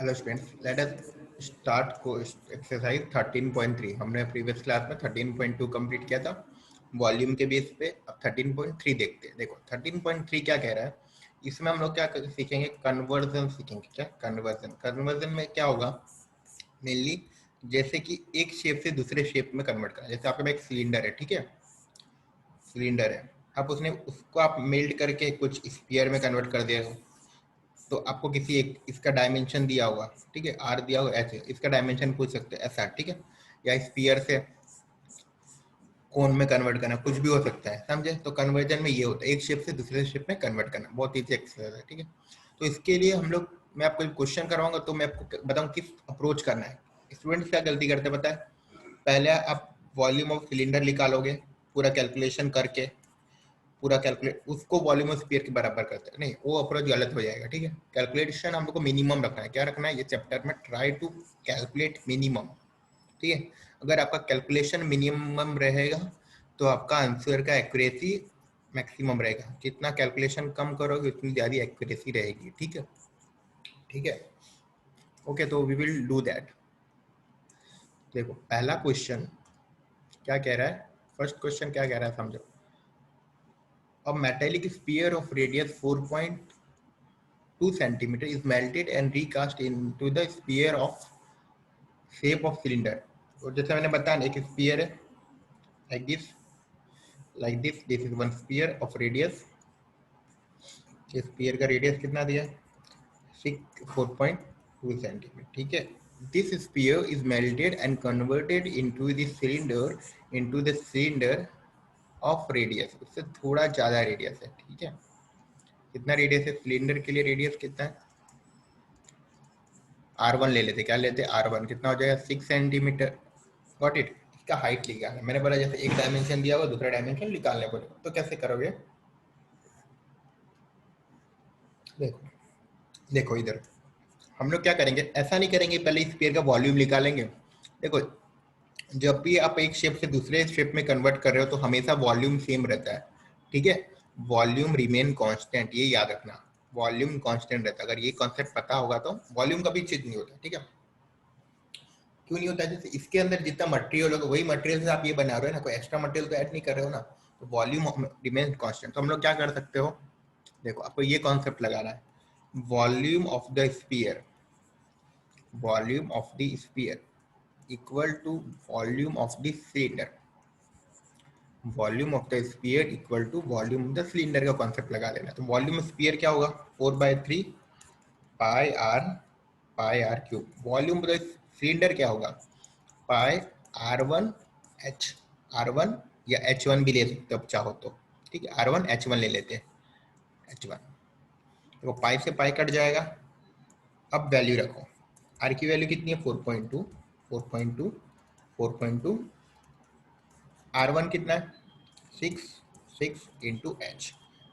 Hello students, let us start exercise 13.3। हमने previous class में 13.2 complete किया था वॉल्यूम के बेस पे। अब 13.3 देखते हैं। देखो 13.3 क्या कह रहा है। इसमें हम लोग क्या सीखेंगे, कन्वर्जन सीखेंगे। क्या कन्वर्जन? कन्वर्जन में क्या होगा, मेनली जैसे कि एक शेप से दूसरे शेप में कन्वर्ट करना। जैसे आपके पास एक सिलेंडर है, ठीक है, सिलेंडर है, आप उसने उसको आप मेल्ट करके कुछ स्फीयर में कन्वर्ट कर दिया, तो आपको किसी एक इसका डायमेंशन दिया होगा, ठीक है, आर दिया होगा, ऐसे इसका डायमेंशन पूछ सकते हैं ऐसा, ठीक है, या स्फीयर से कोन में कन्वर्ट करना, कुछ भी हो सकता है, समझे। तो कन्वर्जन में ये होता है एक शेप से दूसरे शेप में कन्वर्ट करना, बहुत ईजी एक्सरसाइज है, ठीक है। तो इसके लिए हम लोग, मैं आपको क्वेश्चन करवाऊंगा तो मैं आपको बताऊं किस अप्रोच करना है। स्टूडेंट्स क्या गलती करते हैं पता है, पहले आप वॉल्यूम ऑफ सिलेंडर निकालोगे पूरा कैलकुलेशन करके, पूरा कैलकुलेट उसको वॉल्यूम ऑफ स्फीयर के बराबर करते हैं, नहीं वो अप्रोच गलत हो जाएगा, ठीक है। कैलकुलेशन हम लोग को मिनिमम रखना है। क्या रखना है ये चैप्टर में, ट्राई टू कैलकुलेट मिनिमम, ठीक है। अगर आपका कैलकुलेशन मिनिमम रहेगा तो आपका आंसर का एक्यूरेसी मैक्सिमम रहेगा। जितना कैलकुलेशन कम करोगे उतनी ज़्यादा एक्यूरेसी रहेगी, ठीक है, ठीक है। ओके, तो वी विल डू दैट। देखो पहला क्वेश्चन क्या कह रहा है, फर्स्ट क्वेश्चन क्या कह रहा है समझो। A metallic sphere of radius 4.2 centimeter is melted and recast into the sphere of shape of cylinder। और जैसे मैंने बताया एक स्पीयर है, like this, like this is one sphere of radius। Sphere का रेडियस कितना दिया, 4.2 सेंटीमीटर, ठीक है। This sphere is melted and converted into the cylinder of radius, उससे थोड़ा ज्यादा रेडियस है, ठीक है। कितना रेडियस है सिलेंडर के लिए, रेडियस कितना है, R1 ले लेते, क्या लेते R1, कितना हो जाएगा 6 सेंटीमीटर। Got it. इसका हाइट लिखा है, मैंने बोला जैसे एक डायमेंशन दिया हुआ दूसरा डायमेंशन निकालने बोले, तो कैसे करोगे। देखो देखो इधर हम लोग क्या करेंगे, ऐसा नहीं करेंगे पहले स्फीयर का वॉल्यूम निकालेंगे। देखो जब भी आप एक शेप से दूसरे शेप में कन्वर्ट कर रहे हो तो हमेशा वॉल्यूम सेम रहता है, ठीक है। वॉल्यूम रिमेन कांस्टेंट, ये याद रखना, वॉल्यूम कांस्टेंट रहता है। अगर ये कॉन्सेप्ट पता होगा तो वॉल्यूम कभी चेंज नहीं होता, ठीक है। क्यों नहीं होता है, जैसे इसके अंदर जितना मटेरियल होगा वही मटेरियल से आप ये बना रहे हो ना, कोई एक्स्ट्रा मटेरियल तो ऐड नहीं कर रहे हो ना, तो वॉल्यूम रिमेन कांस्टेंट। तो हम लोग क्या कर सकते हो, देखो आपको ये कॉन्सेप्ट लगाना है, volume of the sphere, volume of the sphere equal to volume of the cylinder, volume of the sphere equal to volume of the cylinder का कॉन्सेप्ट लगा लेना। तो वॉल्यूम स्फीयर क्या होगा, 4/3 pi r cube. Volume of the cylinder क्या होगा, पाई R1 H, R1 या H1 भी ले सकते हो चाहो तो, ठीक है। R1 H1 ले लेते हैं, H1। देखो पाई से पाई कट जाएगा। अब वैल्यू रखो, आर की वैल्यू कितनी है 4.2, 4.2, 4.2, R1 कितना है 6, 6 इंटू एच,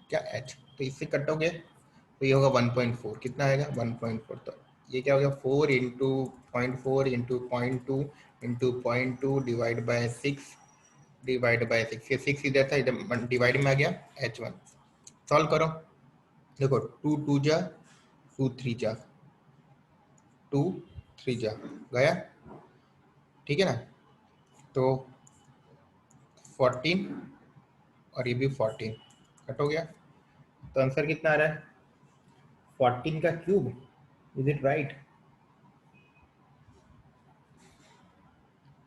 क्या एच, तो इससे कटोगे तो ये होगा 1.4, कितना आएगा 1.4। तो ये क्या हो गया 4 into 0.4 into 0.2 into 0.2 divide by 6 divide by 6, ये 6 इधर था, इधर डिवाइड में आ गया H1। सॉल्व करो, देखो 2 2 जा 2 3 जा 2 3 जा गया, ठीक है ना। तो 14 और ये भी 14 कट हो गया। तो आंसर कितना आ रहा है 14 का क्यूब, इज इट राइट।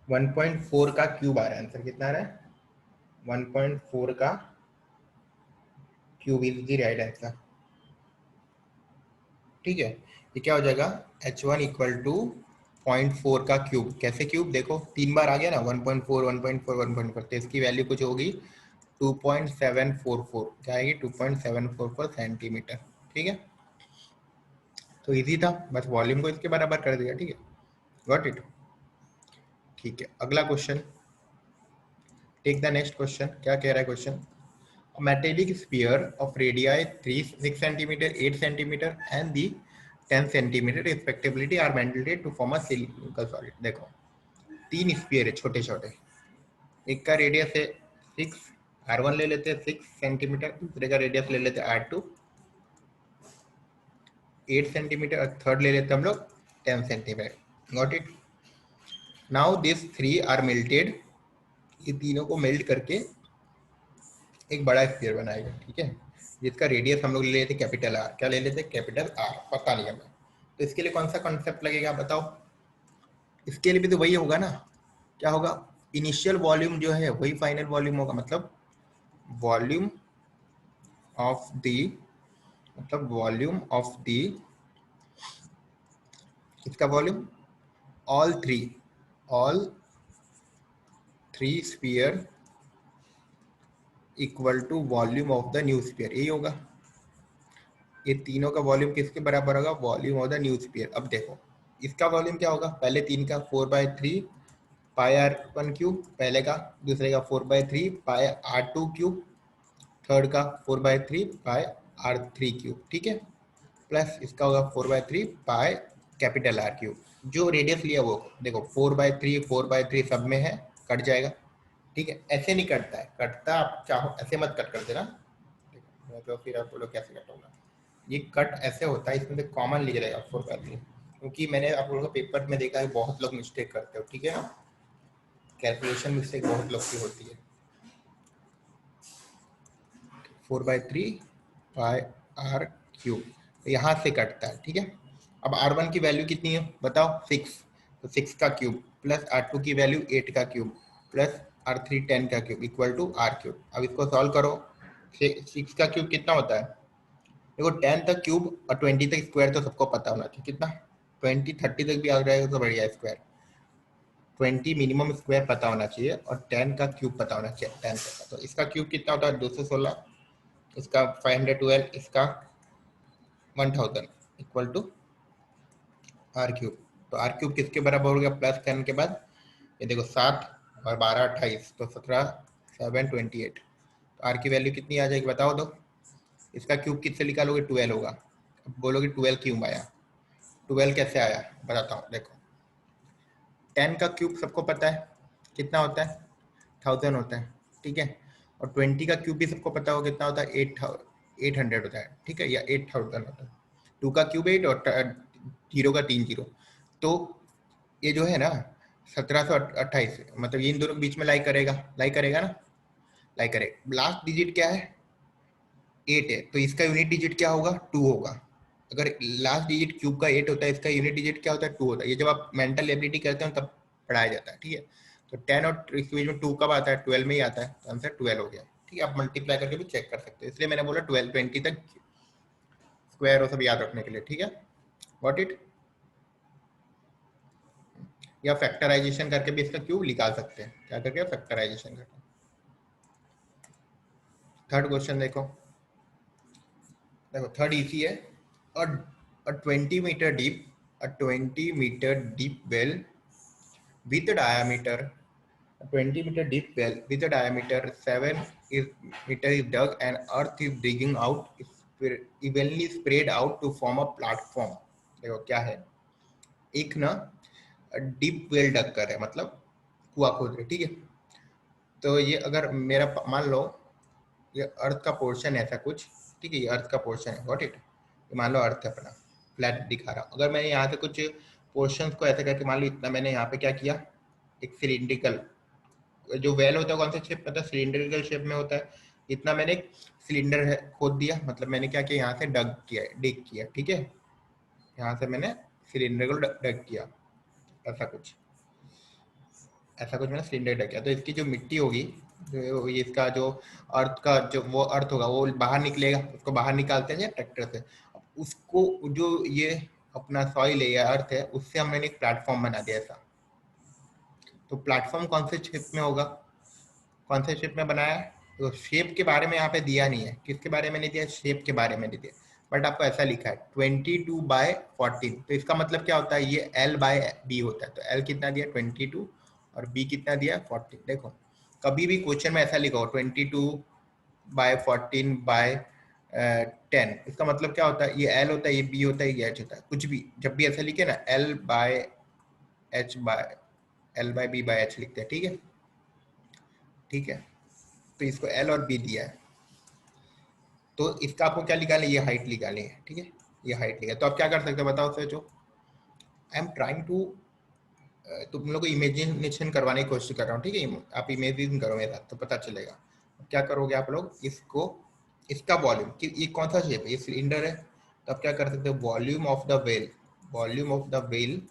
1.4 का क्यूब आ रहा है, आंसर कितना आ रहा है 1.4 का cube is the right answer, ठीक है। ये क्या हो जाएगा H1 इक्वल टू 0.4 का क्यूब। कैसे क्यूब, देखो 3 बार आ गया ना, 1.4 1.4 1.4, तो इसकी वैल्यू कुछ होगी 2.744, क्या आएगी 2.744 सेंटीमीटर, ठीक है। तो इजी था, बस वॉल्यूम को इसके बराबर कर दिया, ठीक है। गॉट इट, ठीक है। अगला question, take the next question. क्या कह रहा है question, a metallic sphere of radii 3 6 centimeter 8 centimeter and the 10 centimeter respectively are melted to form a cylindrical solid। देखो 3 स्फीयर है छोटे छोटे, एक का रेडियस है 6, R1 ले लेते हैं 6 सेंटीमीटर, दूसरे का रेडियस ले लेते हैं R2 8 सेंटीमीटर, और थर्ड ले लेते हैं हम लोग 10 centimetre. Got it. Now this three are melted, ये तीनों को मेल्ट करके एक बड़ा स्फीयर बनाएगा, ठीक है, जिसका रेडियस हम लोग ले लेते कैपिटल आर। क्या ले लेते कैपिटल आर, पता नहीं हमें। तो इसके लिए कौन सा कॉन्सेप्ट लगेगा बताओ। इसके लिए भी तो वही होगा ना, क्या होगा, इनिशियल वॉल्यूम जो है वही फाइनल वॉल्यूम होगा, मतलब वॉल्यूम ऑफ द, मतलब वॉल्यूम ऑफ द, इसका volume, all three sphere equal to volume of the new sphere, यही होगा। ये तीनों का वॉल्यूम किसके बराबर होगा, volume of the new sphere. अब देखो इसका वॉल्यूम क्या होगा, पहले तीन का 4/3 पाई आर वन क्यूब पहले का, दूसरे का 4/3 pi are two cube, third का 4/3 पाई आर थ्री क्यूब, ठीक है, प्लस इसका होगा 4/3 पाई कैपिटल आर क्यूब। जो रेडियस लिया वो देखो 4/3 सब में है, कट जाएगा, ठीक है। ऐसे नहीं कटता है, कटता आप चाहो ऐसे मत कट कर देना, तो फिर आप बोलो कैसे कट होगा। ये कट ऐसे होता है, इसमें से कॉमन लिख रहेगा 4/3, क्योंकि मैंने आप लोगों को पेपर में देखा है बहुत लोग मिस्टेक करते हो, ठीक है ना, कैलकुलेशन मिस्टेक बहुत लोग की होती है। 4/3 पाई आर क्यूब यहाँ से कटता है, ठीक है। अब R1 की वैल्यू कितनी है बताओ, 6, तो 6 का क्यूब प्लस R2 की वैल्यू 8 का क्यूब प्लस R3 10 का cube equal to R cube. अब इसको सॉल्व करो, 6 का क्यूब कितना होता है, देखो 10 तक क्यूब और 20 तक स्क्वायर तो सबको पता होना चाहिए, कितना 20 30 तक भी आ जाएगा तो बढ़िया, स्क्वायर 20 मिनिमम स्क्वायर पता होना चाहिए और 10 का क्यूब पता होना चाहिए 10 तक का। तो इसका क्यूब कितना होता है 216, इसका 512, इसका 1000 इक्वल टू आर क्यूब। तो आर क्यूब किसके बराबर हो गया, प्लस करने के बाद ये देखो 7 और 12 28, तो 17 7 28। तो आर की वैल्यू कितनी आ जाएगी बताओ दो। इसका क्यूब किससे निकालोगे, 12 होगा। अब बोलोगे 12 क्यों आया, 12 कैसे आया बताता हूँ, देखो 10 का क्यूब सबको पता है कितना होता है 1000 होता है, ठीक है, और 20 का क्यूब भी सबको पता होगा कितना होता है 800 होता है, ठीक है, या 8000 होता है। 2 का क्यूब 8 और 0 का 3 जीरो, तो ये जो है ना 1728, मतलब ये इन दोनों के बीच में लाई करेगा ना, लाई करेगा। लास्ट डिजिट क्या है 8 है, तो इसका यूनिट डिजिट क्या होगा 2 होगा। अगर लास्ट डिजिट क्यूब का 8 होता है, इसका यूनिट डिजिट क्या होता है 2 होता है। ये जब आप मेंटल एबिलिटी करते हो तब पढ़ाया जाता है, ठीक है। तो 10 और इसके बीच में 2 कब आता है 12 में ही आता है, तो आंसर 12 हो गया, ठीक है। आप मल्टीप्लाई करके भी चेक कर सकते हो, इसलिए मैंने बोला 12 20 तक स्क्वायर और सब याद रखने के लिए, ठीक है। व्हाट इट, या फैक्टराइजेशन करके भी इसका क्यूब निकाल सकते हैं, क्या करके फैक्टराइजेशन करके। थर्ड क्वेश्चन देखो, देखो थर्ड इजी है। और a 20 meter deep, a 20 meter deep well with a diameter, a 20 meter deep well with a diameter 7 is meter is dug and earth is digging out evenly spread out to form a platform। देखो क्या है, एक ना deep well डग कर रहे हैं, मतलब कुआं खोद रहे, ठीक है। तो ये अगर मेरा मान लो ये अर्थ का पोर्शन है ऐसा कुछ, ठीक है, ये अर्थ का पोर्शन है, गॉट इट। मान लो अर्थ है अपना, फ्लैट दिखा रहा हूँ। अगर मैंने यहाँ से कुछ पोर्शंस को ऐसे करके मान लो इतना मैंने यहाँ पे क्या किया, एक सिलिंड्रिकल, जो वेल होता है कौन सा शेप, मतलब सिलिंड्रिकल शेप में होता है, इतना मैंने एक सिलेंडर खोद दिया, मतलब मैंने क्या किया यहाँ से डिग किया, ठीक है, यहाँ से मैंने सिलेंडर को डग किया, ऐसा कुछ, ऐसा कुछ मैंने सिलेंडर डग किया। तो इसकी जो मिट्टी होगी, जो ये इसका जो अर्थ का जो वो अर्थ होगा वो बाहर निकलेगा, उसको बाहर निकालते हैं ट्रैक्टर से। उसको जो ये अपना सॉइल है या अर्थ है उससे हमने एक प्लेटफॉर्म बना दिया ऐसा। तो प्लेटफॉर्म कौन से शेप में होगा, कौन से शेप में बनाया है, तो शेप के बारे में यहाँ पे दिया नहीं है, किसके बारे में नहीं दिया, शेप के बारे में नहीं दिया, बट आपको ऐसा लिखा है 22/14। तो इसका मतलब क्या होता है, ये L/B होता है। तो L कितना दिया 22 और B कितना दिया 14। देखो कभी भी क्वेश्चन में ऐसा लिखा हो 22/14/10, इसका मतलब क्या होता है, ये L होता है, ये B होता है, ये H होता है। कुछ भी जब भी ऐसा लिखे ना L/B/H लिखते हैं, ठीक है, ठीक है। तो इसको L और B दिया है, तो इसका आपको क्या निकालना है, ये हाइट निकालनी है, ठीक है, ये हाइट निकाल। तो आप क्या कर सकते हो बताओ सोचो, आई एम ट्राइंग टू तुम लोग को इमेजिनेशन करवाने की कोशिश कर रहा हूँ, ठीक है? आप इमेजिन करो मेरे साथ तो पता चलेगा। क्या करोगे आप लोग, इसको, इसका वॉल्यूम कि ये कौन सा शेप है, ये सिलेंडर है, तो आप क्या कर सकते हो, volume of the well, volume of the well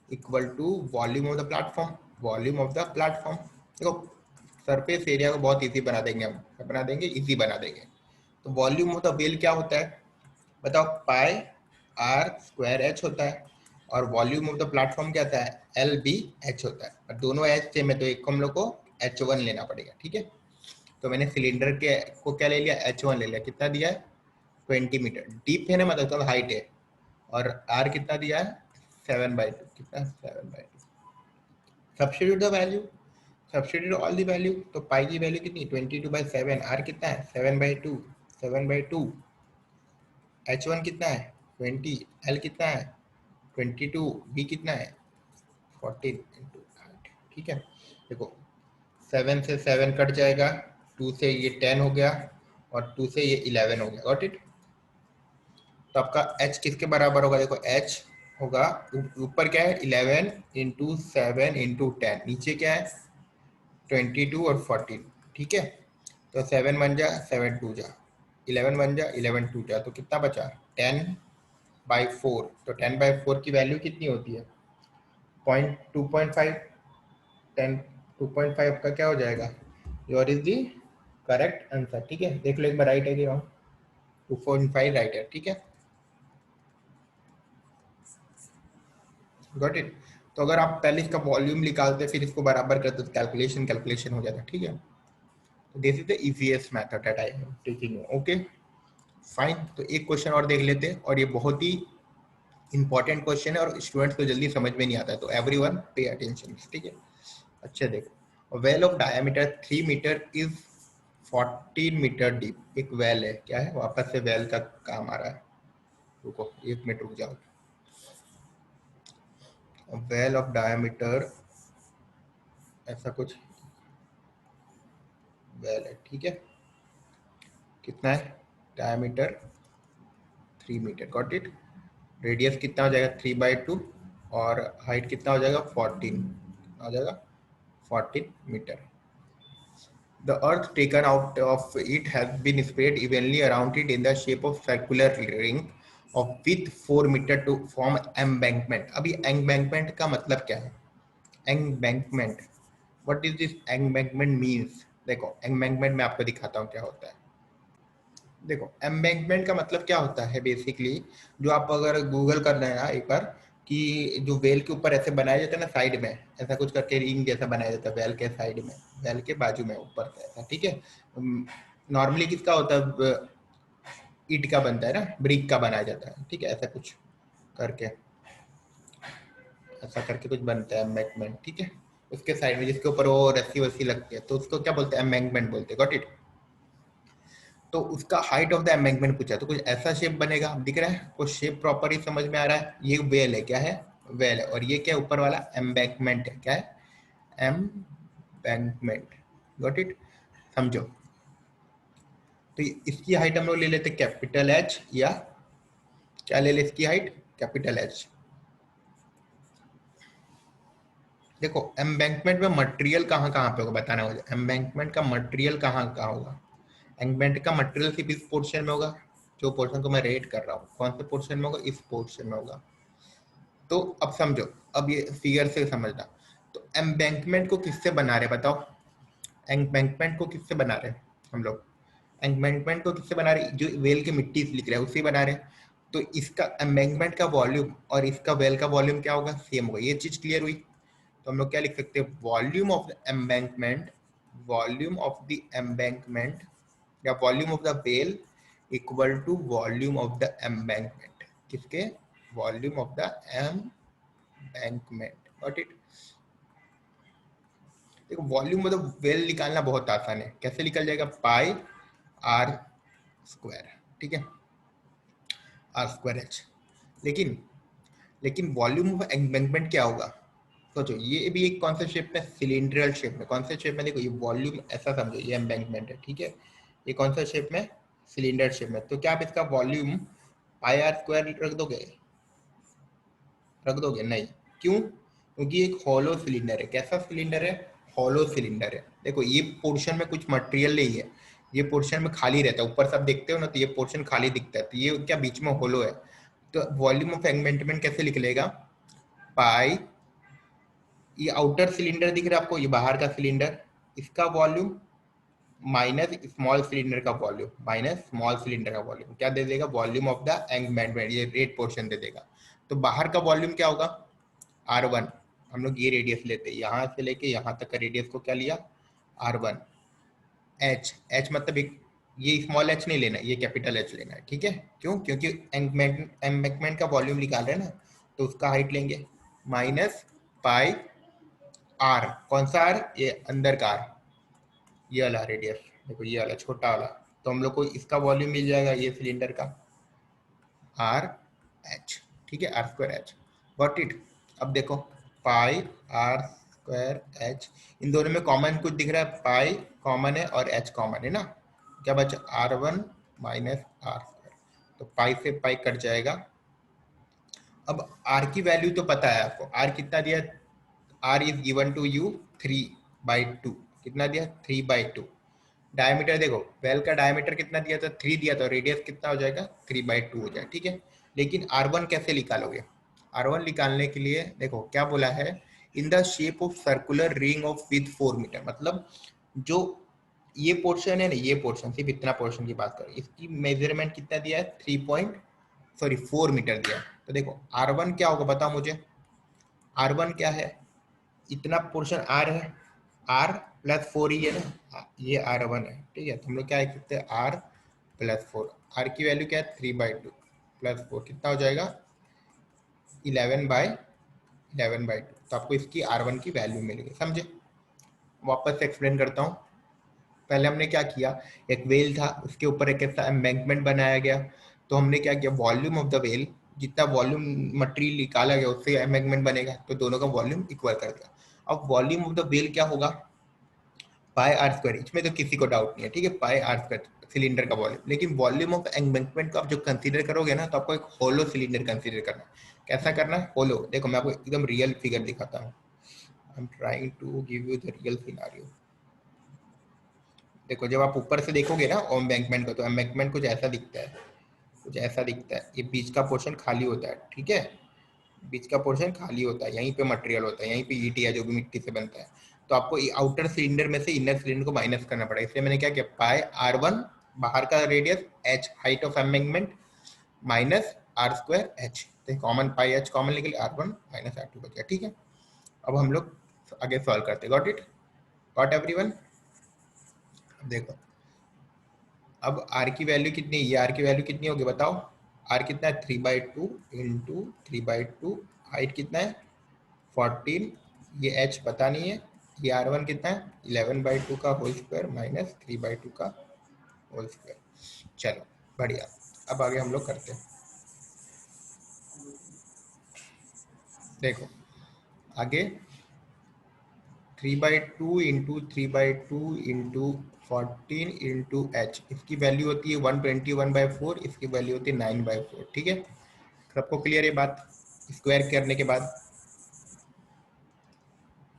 equal to volume of the platform, volume of the platform. देखो सरफेस एरिया को बहुत इजी बना देंगे हम, क्या बना देंगे, इजी बना देंगे। तो वॉल्यूम ऑफ द वेल क्या होता है बताओ, पाई आर स्क्वायर एच होता है, और वॉल्यूम ऑफ द प्लेटफॉर्म क्या होता है, एल बी एच होता है। और दोनों एच सेम है तो एक को हम लोग को एच वन लेना पड़ेगा, ठीक है? तो मैंने सिलेंडर के को क्या ले लिया, एच वन ले लिया। कितना दिया है, 20 मीटर। डीप है ना, मतलब हाइट है। और आर कितना दिया है, 7/2। कितना, 7/2। Substitute the value, substitute all the value. तो पाई की वैल्यू कितनी, 22/7। आर कितना है, 7/2, 7/2। एच वन कितना है, 20। एल कितना है, 22। बी कितना है, 14 इंटू 8, ठीक है? देखो 7 से 7 कट जाएगा, 2 से ये 10 हो गया, और 2 से ये 11 हो गया। Got it? तो आपका h किसके बराबर होगा, देखो h होगा, ऊपर क्या है 11 इंटू 7 इंटू 10, नीचे क्या है 22 और 14, ठीक है? तो 7 बन जा, 7 2 जा, 11 बन जा, 11 2 जा, तो कितना बचा 10/4। तो 10/4 की वैल्यू कितनी होती है, 2.5। 10 2.5 का क्या हो जाएगा, your is the correct answer, ठीक है? देख लो एक बार राइट है कि रॉन्ग, 2.5 राइट है, ठीक है? Got it? तो अगर आप पहले इसका वॉल्यूम निकालते फिर इसको बराबर करते तो कैलकुलेशन हो जाता, ठीक है? तो this is the easiest method that I am teaching you. Okay fine, तो एक क्वेश्चन और देख लेते हैं, और ये बहुत ही इंपॉर्टेंट क्वेश्चन है और स्टूडेंट्स को जल्दी समझ में नहीं आता है, तो एवरीवन पे अटेंशन, ठीक है? अच्छा देखो, well of diameter 3 metre is 14 metre deep. एक वेल है, क्या है, वापस से वेल का काम आ रहा है, रुको 1 मिनट रुक जाओ। वेल ऑफ डायमीटर ऐसा कुछ वेल है, ठीक है? कितना है diameter, 3 metre. Got it? Radius कितना हो जाएगा, 3/2, और हाइट कितना हो जाएगा, 14 हो जाएगा, 14 metre. The earth taken out of it has been spread evenly around it in the shape of circular ring of width 4 meter to form embankment. अभी embankment का मतलब क्या है, embankment, what is this embankment means? देखो embankment मैं आपको दिखाता हूँ क्या होता है। देखो एम्बैंकमेंट का मतलब क्या होता है बेसिकली, जो आप अगर गूगल कर रहे हैं ना एक बार, कि जो वेल के ऊपर ऐसे बनाया जाता है ना साइड में, ऐसा कुछ करके रिंग जैसा बनाया जाता है वेल के साइड में, वेल के बाजू में ऊपर से ऐसा, ठीक है? नॉर्मली किसका होता है, ईट का बनता है ना, ब्रिक का बनाया जाता है, ठीक है? ऐसा कुछ करके, ऐसा करके कुछ बनता है एम्बैंकमेंट, ठीक है? उसके साइड में जिसके ऊपर वो रस्सी वस्सी लगती है, तो उसको क्या बोलते हैं, एम्बैंकमेंट बोलते हैं। Got it? तो उसका हाइट ऑफ द एम्बैंकमेंट पूछा, तो कुछ ऐसा शेप बनेगा, दिख रहा है कुछ शेप प्रॉपर ही समझ में आ रहा है। ये वेल है, क्या है, वेल है, और ये क्या है ऊपर वाला, एम्बैंकमेंट है, क्या है, एम्बैंकमेंट। Got it? समझो, तो इसकी हाइट हम लोग ले लेते कैपिटल एच, या क्या ले ले इसकी हाइट, कैपिटल एच। देखो एम्बैंकमेंट में मटेरियल कहाँ कहाँ पे होगा बताना मुझे, एम्बैंकमेंट का मटेरियल कहाँ कहाँ होगा? एम्बैंकमेंट का मटेरियल सिर्फ इस पोर्शन में होगा, जो पोर्शन को मैं रेट कर रहा हूँ, कौन से पोर्शन में होगा, इस पोर्शन में होगा। तो अब समझो, अब ये फिगर से समझना। तो एम्बैंकमेंट को किससे बना रहे बताओ, एम्बैंकमेंट को किससे बना रहे हम लोग, एम्बैंकमेंट को किससे बना रहे, जो वेल की मिट्टी से लिख रहे हैं उससे बना रहे। तो इसका एम्बैंकमेंट का वॉल्यूम और इसका वेल का वॉल्यूम क्या होगा, सेम होगा। ये चीज क्लियर हुई? तो हम लोग क्या लिख सकते हैं, volume of the embankment, volume of the embankment या volume of the well equal to volume of the embankment. किसके, volume of the embankment. Got it? देखो वॉल्यूम मतलब वेल निकालना बहुत आसान है, कैसे निकल जाएगा, पाई आर स्क्वायर, ठीक है, आर स्क्वायर एच। लेकिन लेकिन वॉल्यूम ऑफ एम्बैंकमेंट क्या होगा, सोचो, ये भी एक कौन से शेप में, सिलेंड्रिकल शेप में। कौन से शेप में, देखो ये वॉल्यूम ऐसा समझो, ये एम्बैंकमेंट है, ठीक है? ये कौन सा शेप में, सिलेंडर शेप में। तो क्या आप इसका वॉल्यूम पाई आर स्क्वायर रख दोगे, रख दोगे? नहीं। क्यों? क्योंकि एक हॉलो सिलेंडर है। कैसा सिलेंडर है? हॉलो सिलेंडर है। देखो ये पोर्शन में कुछ मटेरियल नहीं है, ये पोर्शन में खाली रहता है। ऊपर से आप देखते हो ना, तो ये पोर्शन खाली दिखता है, तो ये क्या बीच में होलो है। तो वॉल्यूम ऑफ एंगमेंटमेंट कैसे लिख लेगा? पाई, ये आउटर सिलेंडर दिख रहा है आपको, ये बाहर का सिलेंडर, इसका वॉल्यूम माइनस स्मॉल सिलेंडर का वॉल्यूम, माइनस स्मॉल सिलेंडर का वॉल्यूम क्या दे देगा? वॉल्यूम ऑफ द एंगमेंटमेंट, ये रेड पोर्शन दे देगा। तो बाहर का वॉल्यूम क्या होगा? R1। हम लोग ये रेडियस लेते हैं, यहाँ से लेके यहाँ तक का रेडियस को क्या लिया? R1। एच, एच मतलब एक, ये स्मॉल एच नहीं लेना, ये कैपिटल एच लेना है, ठीक है? क्यों? क्योंकि एम्बैंकमेंट का वॉल्यूम निकाल रहे हैं ना, तो उसका हाइट लेंगे, माइनस पाई आर। कौन सा आर? ये अंदर का आर, ये वाला रेडियस, देखो ये वाला छोटा वाला। तो हम लोग को इसका वॉल्यूम मिल जाएगा ये सिलेंडर का, आर एच, ठीक है? R square H, got it. अब देखो पाई आर स्क्वायर एच, इन दोनों में कॉमन कुछ दिख रहा है? पाई कॉमन है और एच कॉमन है ना, क्या बचा? R1 minus R square. तो पाई से पाई कट जाएगा। अब आर की वैल्यू तो पता है आपको, आर कितना दिया? R is given to you 3/2। कितना दिया? 3/2। डायमीटर देखो, वेल का डायमीटर कितना दिया था? 3 दिया था। रेडियस कितना हो जाएगा? 3/2 हो जाएगा, ठीक है? लेकिन R1 कैसे निकालोगे? R1 निकालने के लिए देखो क्या बोला है, in the shape of circular ring of with 4 metre. मतलब जो ये पोर्शन है ना, ये पोर्शन, सिर्फ इतना पोर्शन की बात करें, इसकी मेजरमेंट कितना दिया है? 4 मीटर दिया है। तो देखो R1 क्या होगा बताओ मुझे? R1 क्या है? इतना पोर्शन R है, R प्लस 4 ही है ना, ये R1 है, ठीक है? तो हम लोग क्या लिख सकते हैं? R plus 4। R की वैल्यू क्या है? 3/2 प्लस 4 कितना हो जाएगा? 11/2। तो आपको इसकी R1 की वैल्यू मिल गई, समझे? वापस से एक्सप्लेन करता हूँ। पहले हमने क्या किया, एक वेल था, उसके ऊपर एक ऐसा एम्बैंकमेंट बनाया गया। तो हमने क्या किया, वॉल्यूम ऑफ द वेल, जितना वॉल्यूम मटेरियल निकाला गया उससे एम्बैंकमेंट बनेगा, तो दोनों का वॉल्यूम इक्वल कर दिया। अब वॉल्यूम ऑफ द वेल क्या होगा? पाई आर स्क्वायर, इसमें तो किसी को डाउट नहीं है, ठीक है? पाई आर स्क्वायर सिलेंडर का वॉल्यूम। लेकिन वॉल्यूम ऑफ एम्बैंकमेंट को आप जो कंसीडर करोगे ना, तो आपको एक होलो सिलेंडर कंसीडर करना है। कैसा करना है? होलो। देखो मैं आपको एकदम रियल फिगर दिखाता हूँ। I am trying to give you the real scenario. देखो जब आप ऊपर से देखोगे ना एम्बैंकमेंट को, तो एम्बैंकमेंट कुछ ऐसा दिखता है, कुछ ऐसा दिखता है। ये बीच का पोर्शन खाली होता है, ठीक है? बीच का पोर्शन खाली होता है, यहीं पे मटेरियल होता है, यहीं पे ईंट या जो भी मिट्टी से बनता है। तो आपको आउटर सिलेंडर में से इनर सिलेंडर को माइनस करना पड़ेगा। इसलिए मैंने क्या किया, पाई R1 बाहर का radius, H height of embankment, minus R square H. तो कॉमन पाई एच कॉमन निकल, R1 माइनस R2 बच गया, ठीक है? अब हम लोग आगे सॉल्व करते हैं। Got it? Got everyone? देखो अब आर की वैल्यू कितनी है, ये आर की वैल्यू कितनी होगी बताओ? आर कितना है? 3/2 इंटू 3/2। हाइट कितना है? 14। ये एच पता नहीं है। ये R1 कितना है? 11/2 का होल स्क्वायर माइनस 3/2 का होल स्क्वायर। चलो बढ़िया। अब आगे हम लोग करते हैं। देखो आगे 3/2 इंटू 3/2 इंटू 14 इंटू एच, इसकी वैल्यू होती है 121/4, इसकी वैल्यू होती है 9/4, ठीक है? सबको क्लियर ये बात? स्क्वायर करने के बाद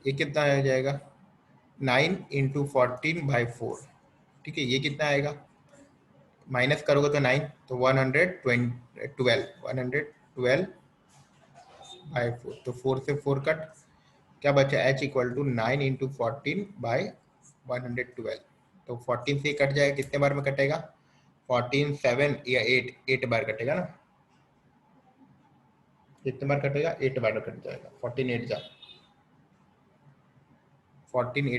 ये कितना आ जाएगा? 9 × 14/4, ठीक है? ये कितना आएगा? माइनस करोगे तो 9, तो 112/4। तो 4 से 4 कट, क्या बचा? h equal to 9 × 14/112। तो 14 से कट जाएगा, कितने बार में कटेगा? 14 7 या 8 बार कटेगा ना? कितने बार कटेगा? 8 बार कट जाएगा। 14 8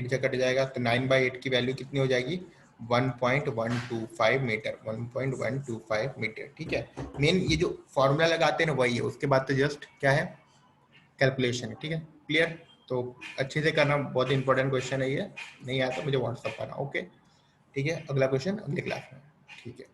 जा कट जाएगा, तो 9/8 की वैल्यू कितनी हो जाएगी? 1.125 मीटर, 1.125 मीटर, ठीक है? मेन ये जो फॉर्मूला लगाते हैं ना वही है, उसके बाद तो जस्ट क्या है, कैलकुलेशन है, ठीक है? क्लियर? तो अच्छे से करना, बहुत इंपॉर्टेंट क्वेश्चन है ये। नहीं आया तो मुझे व्हाट्सअप करना, ओके? ठीक है, अगला क्वेश्चन अगले क्लास में, ठीक है?